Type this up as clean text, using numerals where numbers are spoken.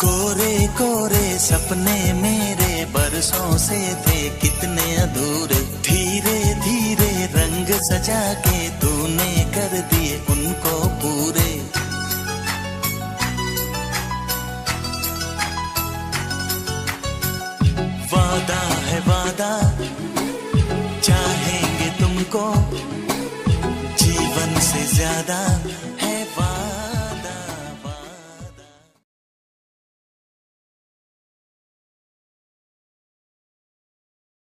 कोरे कोरे सपने मेरे बरसों से थे कितने अधूरे, धीरे धीरे रंग सजा के तूने कर दिए उनको पूरे। वादा है वादा, चाहेंगे तुमको जीवन से ज्यादा,